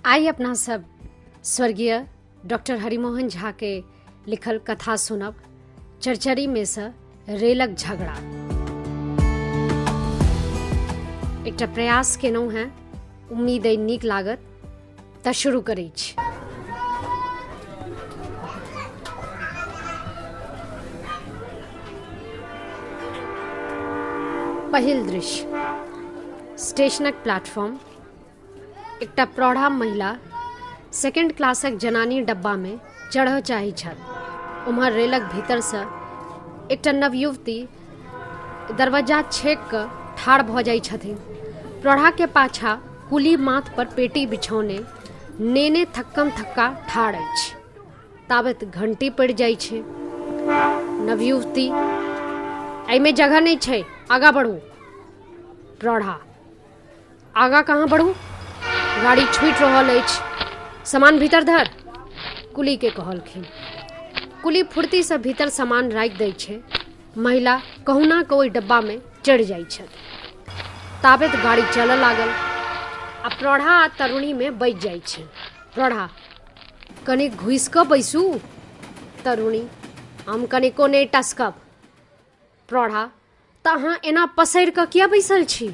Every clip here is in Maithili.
आई अपना सब स्वर्गीय डॉक्टर हरिमोहन झा के लिखल कथा सुनब चरचरी में से रेलक झगड़ा। एकटा प्रयास केनहुँ हैं, उम्मीद अइ नीक लागत तऽ शुरू करै छी। पहिल दृश्य स्टेशनक प्लेटफॉर्म। एकटा प्रौढ़ा महिला सेकेंड क्लासक जनानी डब्बा में चढ़ चाही छल। उम्हर रेलक भीतर से एकटा नवयुवती दरवाजा छेक कऽ ठाढ़ भऽ जाइ छथिन। प्रौढ़ा के पाछा कुली माथ पर पेटी बिछौने नेने थक्कम थक्का ठाढ़ अछि। ताबत घंटी पड़ि जाइ छै। नवयुवती, एहिमे जगह नहीं छै, आगा बढ़ू। प्रौढ़ा, आगा कहाँ बढ़ू, गाड़ी छूटि रहल अछि, सामान भीतर धर, कुली के कहलखिन। कुली फुर्ती से भीतर सामान राखि दै छै। महिला कहुना के ओहि डब्बा में चढ़ि जाइ छथि। ताबत गाड़ी चलऽ लागल आ प्रौढ़ा आ तरुणी में बचि जाइ छै। प्रौढ़ा, कनि घुसि कऽ बैसू। तरुणी, हम कनिको नहि टसकब। प्रौढ़ा, तऽ अहाँ एना पसरि कऽ किया बैसल छी?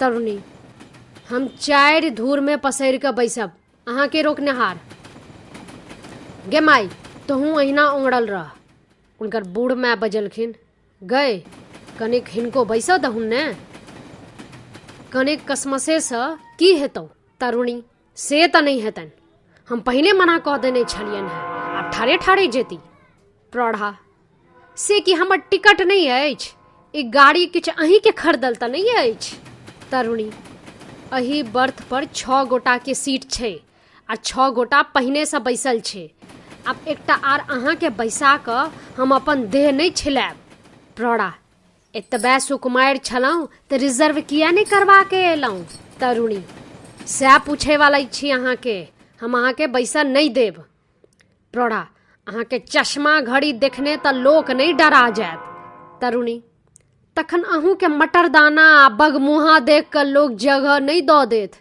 तरुणी, हम 4 धूर में पसरि कऽ बैसब, अहाँ के रोकनेहार। गे माय, तोहूँ अहिना ओंगड़ल रह। उनकर बूढ़ माय बजलखिन, गए कनिक हिनको बैसऽ दहुन ने, कनिक कसमसे सँ की हेतौ? तरुणी, से तऽ नहि हेतनि, हम पहिने मना कऽ देने छलियनि हैं, आब ठाढ़े ठाढ़े जेती। प्रौढ़ा, से कि हमर टिकट नहीं अछि, ई गाड़ी किछु अहीं के खरीदल तऽ नहीं अछि? तरुणी, अही बर्थ पर 6 गोटा के सीट छै आ 6 गोटा पहिने से बैसल छै। आब एकटा आर अहाँ के बैसा कऽ हम अपन देह नहीं छिलाएब। प्रौढ़ा, एतबे सुकुमारि छलहुँ तऽ रिजर्व किया नहीं करबा के एलहुँ? तरुणी, सएह पूछे वाला छी अहाँ के, हम अहाँ के बैसा नहीं देब। प्रौढ़ा, अहाँ के चश्मा घड़ी देखने तऽ लोक नहीं डरा जायत। तरुणी, तखन अहूँ के मटरदाना आ बगमुहा देख कऽ लोक जगह नहीं दऽ देत।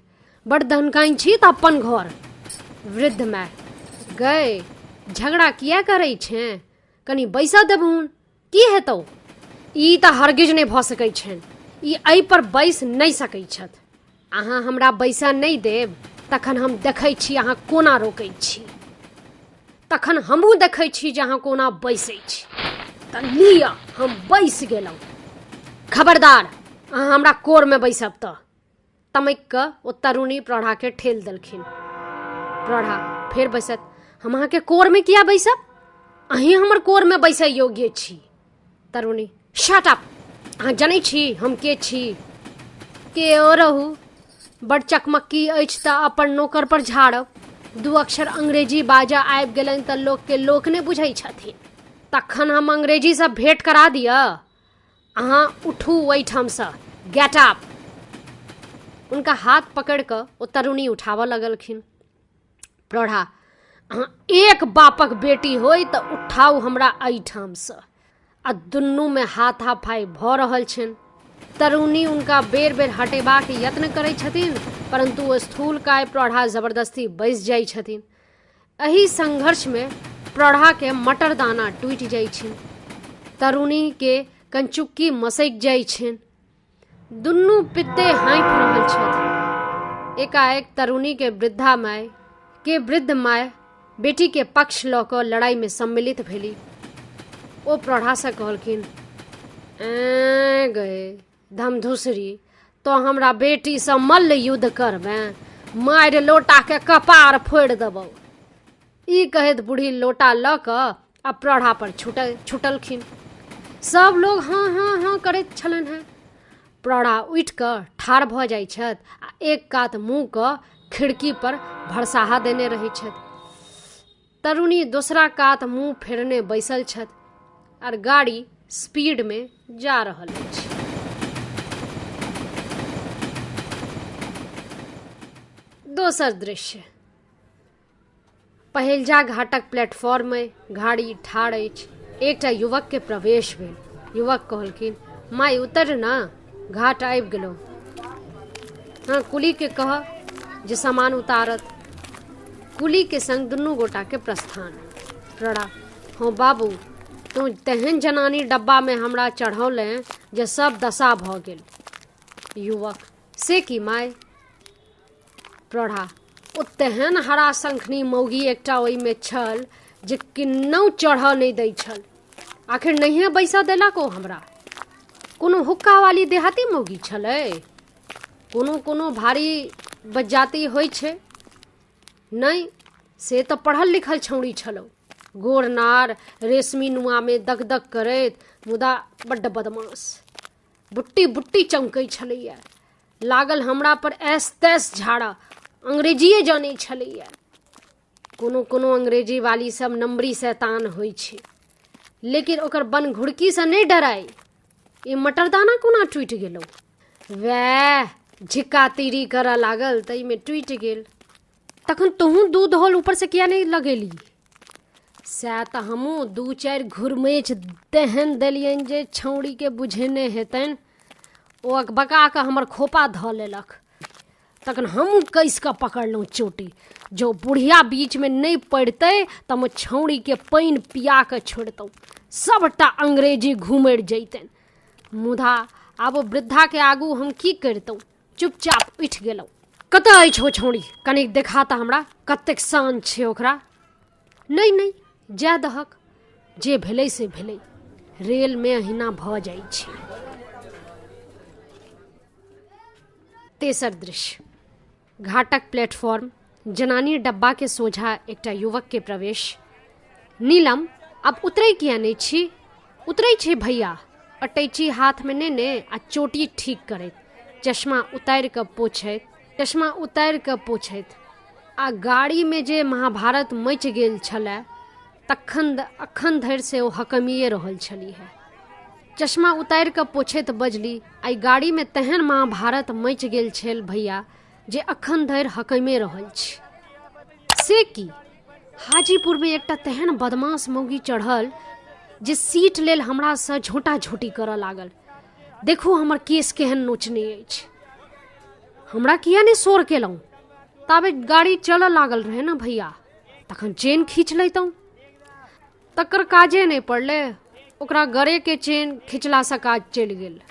बड़ धनकाइन छी तऽ अपन घर। वृद्ध माय, गए झगड़ा किया करै छै, कनि बैसऽ देबहुन, की हेतौ? ई तऽ हरगिज नहीं भऽ सकै छनि, ई एहि पर बैस नहीं सकै छथि। अहाँ हमरा बैसा नहीं देब तखन हम देखै छी अहाँ कोना रोकै छी। तखन हमहूँ देखै छी जे अहाँ कोना बैसै छी। तऽ लिअ, हम बैस गेलहुँ। खबरदार, अहाँ हमरा कोर में बैसब तऽ। तमैक कऽ ओ तरुणी प्रौढ़ा के ठेल देलखिन। प्रौढ़ा फेर बैसत, हम अहाँ के कोर में किया बैसब? अहीं हमर कोर में बैसै योग्य छी। तरुणी, शट अप, अहाँ जनै छी हम के छी? के ओ रहू, बड़ चकमक्की अछि तऽ अपन नौकर पर झाड़ब। 2 अक्षर अंग्रेजी बाजा आबि गेलनि तऽ लोक के लोक ने बुझै छथिन। तखन हम अंग्रेजी से भेंट करा दिअ। अहाँ उठू ओहिठाम से, गेट अप। उनका हाथ पकड़ कऽ ओ तरुणी उठावऽ लगलखिन। प्रौढ़ा, अहाँ एक बापक बेटी होय तऽ उठाउ हमरा एहिठाम से। आ दुनू में हाथापाई भऽ रहल छनि। तरुणी उनका बेर बेर हटेबाक यत्न करै छथिन, परंतु ओ स्थूलकाय प्रौढ़ा जबरदस्ती बैस जाइ छथिन। एही संघर्ष में प्रौढ़ा के मटरदाना टूटि जाइ छनि। तरुणी के कंचुक्की मसकि जाइ छनि। दुनू पित्ते हाँफि रहल छथि। एकाएक तरुणी के वृद्ध माय बेटी के पक्ष लऽ कऽ लड़ाई में सम्मिलित भेली। ओ प्रौढ़ा से कहलखिन, गए धमधुसरी, तो हमरा बेटी से मल्ल युद्ध करबे, मारि लोटा के कपार फोड़ि देबौ। ई कहैत बूढ़ी लोटा लऽ कऽ आ प्रौढ़ा पर छुटलखिन। सब लोग हाँ हाँ हाँ करैत छलनि हैं। प्रौढ़ा उठि कऽ ठाढ़ भऽ जाइ छथि आ एक कात मुँह कऽ खिड़की पर भरसाहा देने रहै छथि। तरुणी दोसरा कात मुँह फेरने बैसल छथि और गाड़ी स्पीड में जा रहल अछि। दोसर दृश्य पहिलजा घाटक प्लेटफॉर्म में गाड़ी ठाढ़ अछि। एकटा युवक के प्रवेश भेल। युवक कहलखिन, माय उतर ना, घाट आबि गेलौ। हाँ, कुली के कह जे सामान उतारत कुली के संग दुनू गोटा के प्रस्थान। प्रड़ा हो बाबू, तू तेहन जनानी डब्बा में हमरा चढ़ौले जे सब दशा भ गेल। युवक से की माय? प्रौढ़ा ओ तेहन हरा शंखनी मौगी एकटा ओहिमे छल जे किन्नौ चढ़ऽ नहि दै छल। आखिर नहिए बैसा देलक ओ हमरा। कोनो हुक्का वाली देहाती मौगी छलै? कोनो भारी बज्जाती होइ छै? नहीं, से तऽ पढ़ल लिखल छौड़ी छलौ, गोर नार रेशमी नुआ में दगदग करैत, मुदा बड्ड बदमाश। बुट्टी बुट्टी चमकै छलैया। लागल हमरा पर ऐस तैस झाड़ा। अंग्रेजिए जानै छलैया। कोनो अंग्रेजी वाली सब नम्बरी शैतान होइ छै, लेकिन ओकर बन घुड़की से नहीं डराई। ई मटरदाना कोना टूटि गेलौ? वैह झिक्का तीरी करऽ लागल तइमे टूटि गेल। तखन तोहूँ दूध होल ऊपर से किया नहीं लगेली? सएह तऽ हमहूँ 2-4 घुरमैच तेहन देलियनि जे छौड़ी के बुझेने हेतनि। ओ अकबका कऽ हमर खोपा धऽ लेलक। तखन हमहूँ कैस कऽ पकड़लहुँ चोटी। जो बुढ़िया बीच में नहीं पड़तै तऽ हम छौड़ी के पानि पिया कऽ छोड़तहुँ। सबटा अंग्रेजी घुमरि जैतनि। मुदा आब वृद्धा के आगू हम की करितहुँ? चुपचाप उठि गेलहुँ। कतऽ अछि ओ छौड़ी? कनिक देखा तऽ हमरा कतेक शान छै ओकरा। नहीं, जाय दहक, जे भेलै से भेलै। रेल में अहिना भऽ जाइ छै। तेसर दृश्य। घाटक प्लेटफॉर्म, जनानी डब्बा के सोझा एकटा युवक के प्रवेश। नीलम, अब उतरै किया नहीं छी? उतरै छी भैया। अटैची हाथ में ने आ चोटी ठीक करैत, चश्मा उतारि कऽ पोछैत। आ गाड़ी में जे महाभारत मचि गेल छलै अखन धरि से ओ हकमिए रहल छली है। चश्मा उतारि कऽ पोछैत बजली, आई गाड़ी में तेहन महाभारत मचि गेल छल भैया जे अखन धरि हकमे रहल छै। से की? हाजीपुर में एकटा तेहन बदमाश मौगी चढ़ल जे सीट लेल हमरा सँ झोटा झोटी करऽ लागल। देखू हमर केस केहन नोचने अछि। हमरा किया नहीं शोर केलहुँ? ताबे गाड़ी चलऽ लागल रहे ना भैया। तखन चेन खींच लैतहुँ। तकर काजे नहीं पड़ले। ओकरा गरे के चेन खिंचला से काज चलि गेल।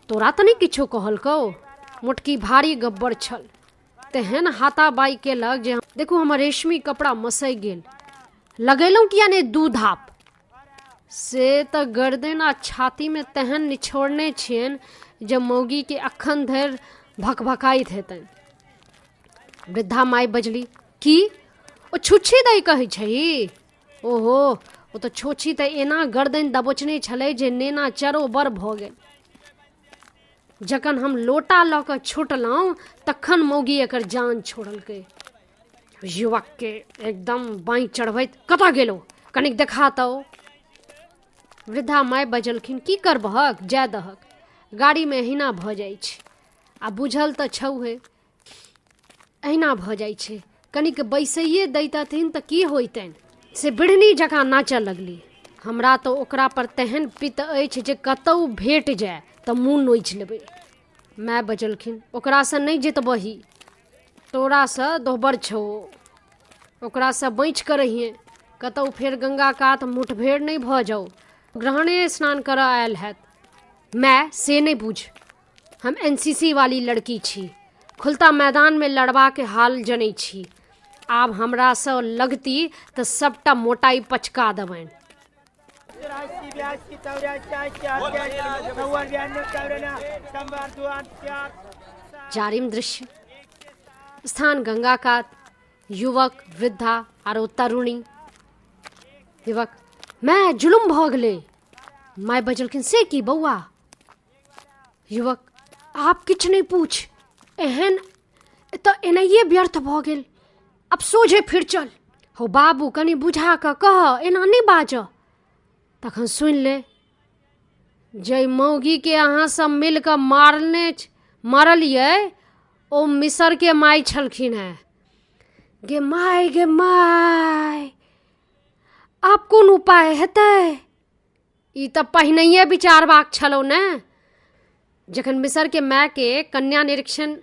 तोरा तऽ नहीं किछो कहलकौ? मोटकी भारी गब्बर छल। तेहन हाथाबाई केलक जे देखू हमर रेशमी कपड़ा मसै गेल। लगेलहुँ किया नहीं 2 धाप? से तऽ गर्दन आ छाती में तेहन निछोड़ने छियनि जे मौगी के अखन धरि भकभकाइत हेतनि। वृद्धा माय बजली, की ओ छुच्छी दई कहै छही? ओहो, ओ तऽ छोछी तऽ एना गर्दन दबोचने छलै जे नेना चरोबर भऽ गेल। जखन हम लोटा लऽ कऽ छुटलहुँ तखन मौगी एकर जान छोड़लकै। युवक के एकदम बाई चढ़बैत, कतऽ गेलो? कनिक देखा तऽ। वृद्धा माय बजलखिन, की करबहक, जाय दहक। गाड़ी में अहिना भऽ जाइ छै। आ बुझल तऽ छौहे, अहिना भऽ जाइ छै। कनिक बैसैये दैतथिन तऽ की होइतनि? से बिढ़नी जकाँ नाचऽ लगली। हमरा तऽ ओकरा पर तेहन पित्त अछि जे कतौ भेट जाय तऽ मुँह नोचि लेबै। माय बजलखिन, ओकरासँ नहीं जितबही। तोरासँ दोहबर छौ। ओकरासँ बचि कऽ रहिए। कतौ फेर गंगा कात मुठभेड़ नहीं भऽ जाओ। ग्रहणे स्नान करऽ आयल हैत। मैं से नहीं बुझ। हम एनसीसी वाली लड़की छी। खुलता मैदान में लड़बा के हाल जनै छी। आब हमरा सँ लगती तऽ सबटा मोटाई पचका देबनि। चारिम दृश्य। स्थान गंगा कात। युवक, वृद्धा आरो तरुणी। युवक, मैं जुलुम भऽ गेलै। माय बजलखिन, से की बौआ? युवक, आप किछ नहीं पूछ। एहन तऽ एनाहिए व्यर्थ भऽ गेल। अब सोझे फिर चल। हो बाबू, कनि बुझा कऽ कह, एना नहीं बाजऽ। तखन सुनि ले, जै मौगी के अहाँ सब मिल कऽ मारलियै ओ मिसर के माय छलखिन हैं। गे माय, आब कोन उपाय हेतै? ई तऽ पहिनैये विचारबाक छलौ ने। जखन मिसर के माय के कन्या निरीक्षण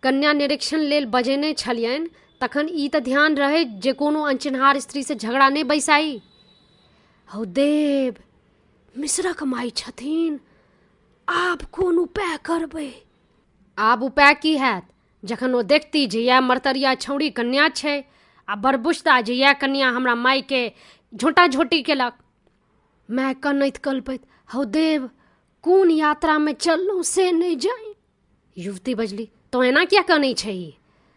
कन्या निरीक्षण लेल बजेने छलियनि तखन ई तऽ ध्यान रहे जे कोनो अनचिन्हार स्त्री से झगड़ा नहि बैसाई। हौ देव, मिश्रक माई छथिन, आब कोन उपाय करबै? आब उपाय की हैत जखन ओ देखती जे यह मर्तरिया छौड़ी कन्या छै आ बरबुझता जे यह कन्या हमरा माई के झोंटा झोटी केलक। मैं कनैत कल्पैत, हौ देव, कोन यात्रा में चललहुँ से नहीं जाई। युवती बजली, तो एना क्या कनै छही?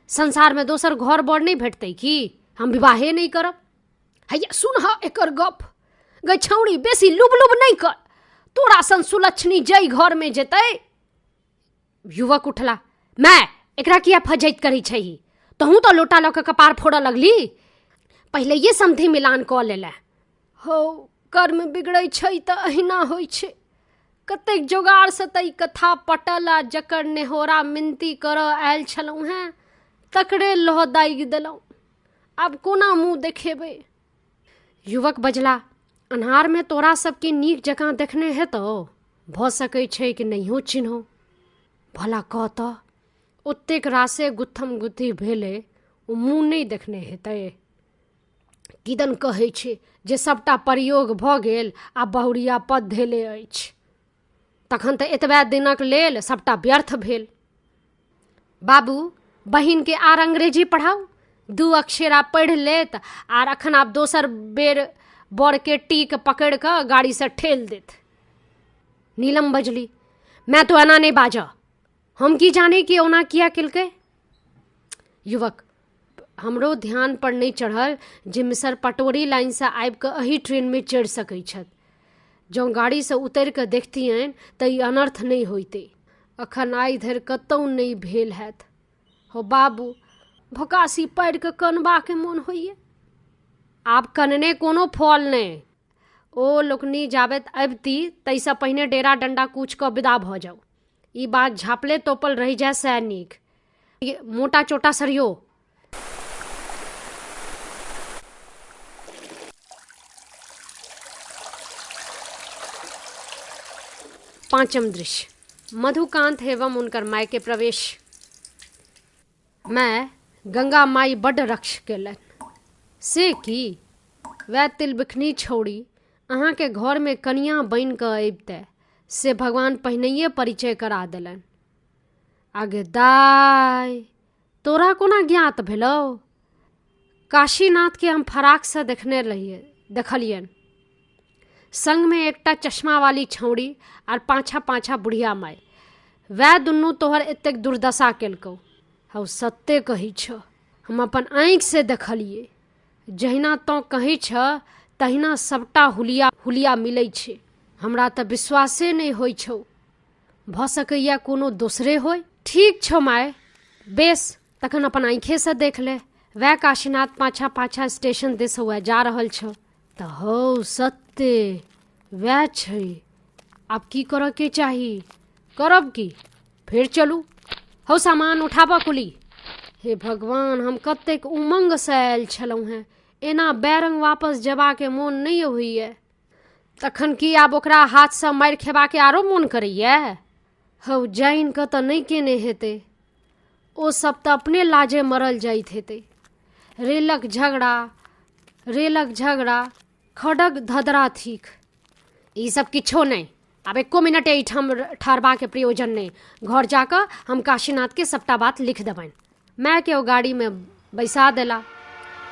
संसार में दोसर घर बर नहीं भेटतै की? हम विवाहे नहीं करब। हैया सुन हा एकर गप। गै छौड़ी, बेसी लुब लुब नहीं कर, तोरा सन सुलक्षणी जई घर में जेतै। युवक उठला, मैं एकरा किया फजैत करी छही? तहूँ तो लोटा लऽ कऽ कपार फोड़ऽ लगली। पहिले ये समधि मिलान कऽ लेले। हो, कर्म बिगड़ै छै तऽ अहिना होइ छै। कतेक जोगाड़ से तई कथा पटल आ जकर नेहोरा मिनती करऽ आयल छलहुँ हैं तकरे लह दागि देलहुँ। आब कोना मुँह देखेबै? युवक बजला, अन्हार में तोरा सबके नीक जकाँ देखने हेतौ, भऽ सकै छै कि नहियो चिन्हो। भला कह तऽ, ओतेक रासे गुत्थम गुत्थी भेलै, ओ मुँह नहीं देखने हेतै। किदन कहै छै जे सबटा प्रयोग भऽ गेल आ बहुरिया पद धेले अछि, तखन तऽ एतबे दिनक लेल सबटा व्यर्थ भेल। बाबू, बहिन के आर अंग्रेजी पढ़ाऊ, 2 अक्षरा पढ़ि लेत आर अखन आब दोसर बेर बर के टीक पकड़ कऽ गाड़ी से ठेल देत। नीलम बजली, मैं तो एना नहीं बाजऽ, हम की जाने कि ओना किया केलकै। युवक, हमरो ध्यान पर नहीं चढ़ल जे मिसर पटोरी लाइन से आबि कऽ एही ट्रेन में चढ़ि सकै छथि। जँ गाड़ी से उतरि कऽ देखतियनि तऽ ई अनर्थ नहीं होइतै। अखन आइ धरि कतहु नहीं भेल हैत। हो बाबू, भोकासी पारि कऽ कनबाके मोन होइए। आब कनने कोनो फल नहि। ओ लोकनि जाबत अबिती ताहिसँ पहिने डेरा डंडा कूच कऽ विदा भऽ जाउ। ई बात झाँपले तोपल रहि जाय सैह नीक। मोटा चोटा सरियो। पांचम दृश्य, मधुकांत एवं उनकर माय के प्रवेश। मैं गंगा माई बड्ड रक्ष केलन से की वह तिलबिखनी छौड़ी अहाँ के घर में कनिया बन कऽ अबिते से भगवान पहिनैये परिचय करा देलन। आगे दाय, तोरा कोना ज्ञात भेलौ? काशीनाथ के हम फराक से देखलियन, संग में एकटा चश्मा वाली छौड़ी और पाछा पाछा बुढ़िया माय। वह दुनू तोहर एतेक दुर्दशा केलकौ। हौ सत्ते कही छ, हम अपन आँखि से देखलिए। जहिना तो कही छ तहिना सबटा हुलिया मिलै छै। हमरा तऽ विश्वासे नहीं होइ छौ। भऽ सकैया कोनो दोसरे होय। ठीक छौ माय, बेस तखन अपन आँखे से देख ले। वह काशीनाथ पाछा पाछा स्टेशन दिस हुआ जा रहल छ। तऽ हौ सत्ते वह छै। आब की करऽ के चाही? करब की? फिर चलू। हौ सामान उठाबऽ कुली। हे भगवान, हम कतेक उमंग से आयल छलहुँ हैं, एना बैरंग वापस जेबाके मोन नहीं होइए। तखन की आब ओकरा हाथ से मारि खेबाके आरो मोन करैए? हौ जाइन कऽ तऽ नहीं केने हेतै। ओ सब तऽ अपने लाजे मरल जाइत हेतै। रेलक झगड़ा खड़ग धदरा थीक। ई सब किछो नहीं। आब एको मिनट एहिठाम ठहरबाके प्रयोजन नहीं। घर जाकऽ हम काशीनाथ के सबटा बात लिख देबनि। माय के ओ गाड़ी में बैसा देला।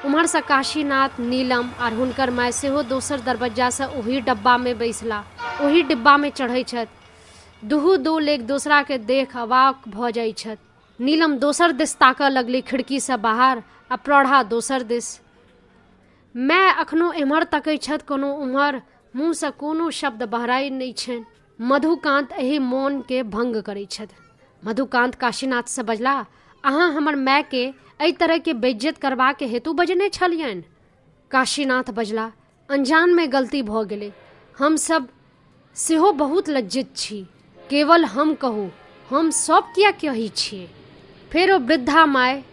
उम्हर से काशीनाथ, नीलम और हुनकर माय सेहो दोसर दरबज्जा से ओही डब्बा में बैसला। ओही डिब्बा में चढ़ै छथि। दुहू दूल एक दोसरा के देख अवाक भऽ जाइ छथि। नीलम दोसर दिस ताकऽ लगली खिड़की से बाहर आ प्रौढ़ा दोसर दिस। मैं अखनो एम्हर तकै छथि, कोनो उम्हर। मुँह से कोनो शब्द बहराइ नहीं छनि। मधुकांत एही मौन के भंग करै छथि। मधुकांत काशीनाथ से बजला, अहाँ हमर माय के एहि तरह के बेइज्जत करबा के हेतु बजने छलियनि। काशीनाथ बजला, अनजान में गलती भऽ गेलै। हम सब सेहो बहुत लज्जित छी। केवल हम कहू, हम सब किया कही छियै? फेर ओ वृद्धा माय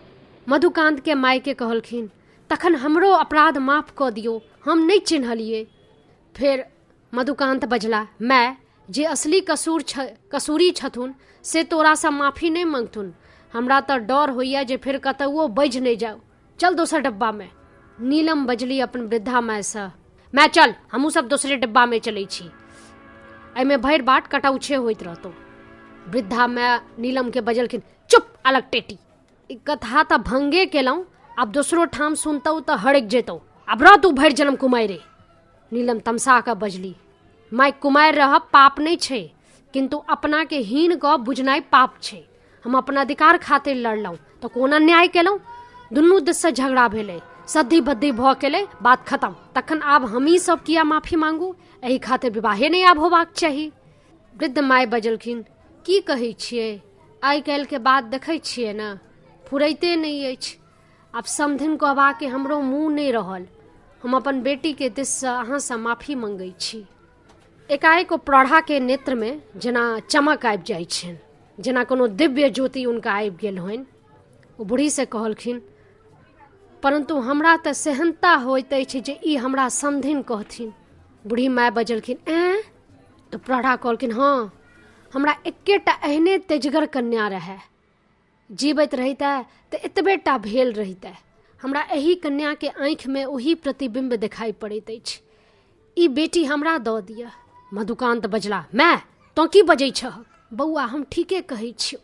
मधुकांत के माय के कहलखिन, तखन हमरो अपराध माफ कऽ दियौ, हम नहीं चिन्हलियै। फेर मधुकांत बजला, माय जे असली कसूरी छथुन से तोरा से माफी नहीं मंगथुन। हमरा तो डर होइया जे फिर कतौ बज नहीं जाओ। चल दोसर डब्बा में। नीलम बजली अपन वृद्धा माय से, मैं चल, हमू सब दूसरे डब्बा में चलै छी, एमे भरि बाट कटौछे होइत रहतो। वृद्धा माय नीलम के बजलखिन, चुप अलग टेटी, ई कथा तो भंगे केलौं, अब दोसरो ठाम सुनतौ तो हड़क जेतौ, अब रह तू भरि जन्म कुमारे। नीलम तमसा के बजली, माय कुमार रह पाप नहीं छे, किंतु अपना के हीन क बुझनाई पाप छे। हम अपना अधिकार खातिर लड़लौं तो कोना न्याय केलौं। दुनू दिस से झगड़ा भेलै, सद्दी बद्दी भ गेलै, बात खत्म। तखन आब हमही सब किया माफी मांगू, एही खातिर विवाहे नहीं आब होबाक चाही। वृद्ध माय बजलखिन, की कहै छियै, आइ काल्हि के बात देखै छियै न, फुरैते नहीं अछि। आब समधिन कहबा के हमरो मुंह नहीं रहल। हम अपन बेटी के दिस से अहाँ से माफी मंगै छी। एकाएक ओ प्रौढ़ा के नेत्र में जेना चमक आबि जाइ छनि, जेना कोनो दिव्य ज्योति उनका आबि गेल होइन। ओ बूढ़ी से कहलखिन, परंतु हमरा तऽ सेहनता होइत अछि जे ई हमरा समधिन कहथिन। बूढ़ी माय बजलखिन, ऐं? तो प्रौढ़ा कहलखिन, हाँ, हमरा एकेटा एहने तेजगर कन्या रहै, जीवैत रहितै तऽ एतबेटा भेल रहितै। हमरा एही कन्या के आँखि में ओही प्रतिबिंब दिखाई पड़ैत अछि। ई बेटी हमरा दऽ दिअ। मधुकांत बजला, मैं तो की बजै छह? बौआ, हम ठीके कहै छियौ।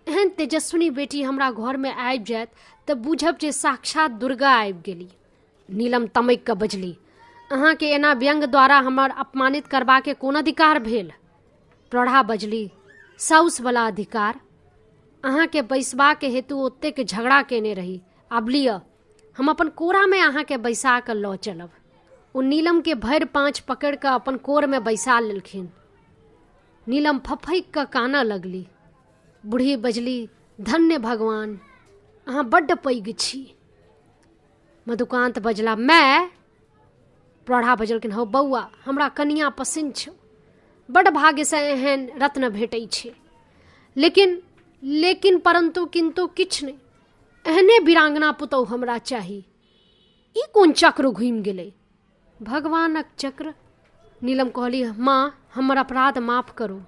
एहन तेजस्विनी बेटी हमरा घर में आबि जायत तऽ बुझब जे साक्षात दुर्गा आबि गेली। नीलम तमैक कऽ बजली, अहाँ के एना व्यंग द्वारा हमर अपमानित करबा के कोन अधिकार भेल? प्रौढ़ा बजली, साउस वाला अधिकार। अहाँ के बैसबा के हेतु ओतेक झगड़ा केने रही, आब लिअ, हम अपन कोरा में अहाँ के बैसा कऽ लऽ चलब। ओ नीलम के भरि पाँच पकड़ कऽ अपन कोर में बैसा लेलखिन। नीलम फफैक कऽ कानऽ लगली। बूढ़ी बजली, धन्य भगवान, अहाँ बड्ड पैघ छी। मधुकांत बजला, मैं? प्रौढ़ा बजलखिन, हौ बौआ, हमरा कनिया पसिन छौ, बड्ड भाग्य से एहन रत्न भेटै छै। लेकिन परंतु किंतु किछु नहीं, एहने वीरांगना पुतौह हमरा चाही। ई कोन चक्र घुमि गेलै? भगवानक चक्र। नीलम कहली, माँ, हमर अपराध माफ करू।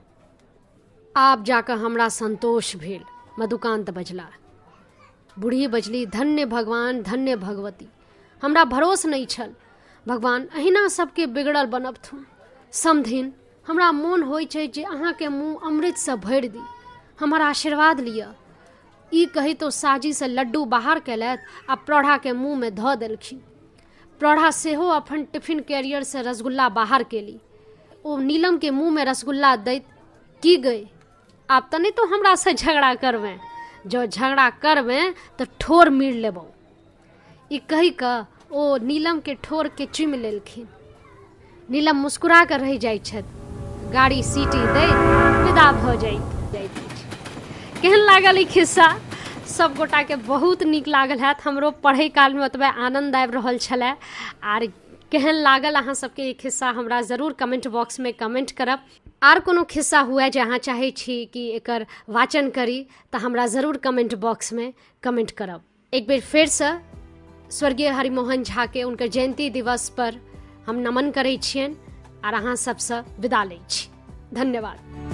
आब जाकऽ हमरा संतोष भेल। मधुकांत बजला। बूढ़ी बजली, धन्य भगवान, धन्य भगवती, हमरा भरोस नहीं छल। भगवान अहिना सबके बिगड़ल बनबथुन। समधिन, हमरा मोन होइ छै जे अहाँ के मुँह अमृत से भरि दी, हमर आशीर्वाद लिअ। ई कही तो साजी से लड्डू बाहर केलथि आ प्रौढ़ा के मुँह में धऽ देलखिन। प्रौढ़ा सेहो अपन टिफिन कैरियर से रसगुल्ला बाहर केली। ओ नीलम के मुँह में रसगुल्ला दैत, की गई, आप तो नहीं तो हमरा से झगड़ा करबे, जो झगड़ा करबे तो ठोर मीर लेबो। ई कही कऽ ओ नीलम के ठोर के चुमि लेलखिन। नीलम मुस्कुरा कर रह जाइत छथि। गाड़ी सीटी दैत विदा भऽ जाइत अछि। केहन लागल ई खिस्सा? सब गोटा के बहुत नीक लागल हैत। हमरो पढ़ै काल में ओतबे आनंद आबि रहल छलै। आर केहन लागल अहाँ सबके ई खिस्सा हमरा जरूर कमेंट बॉक्स में कमेंट करब। आर कोनो खिस्सा हुए जे अहाँ चाहै छी कि एकर वाचन करी तऽ हमरा जरूर कमेंट बॉक्स में कमेंट करब। एक बेर फेर से स्वर्गीय हरिमोहन झा के उनकर जयंती दिवस पर हम नमन करै छियनि आर अहाँ सबसँ विदा लै छी। धन्यवाद।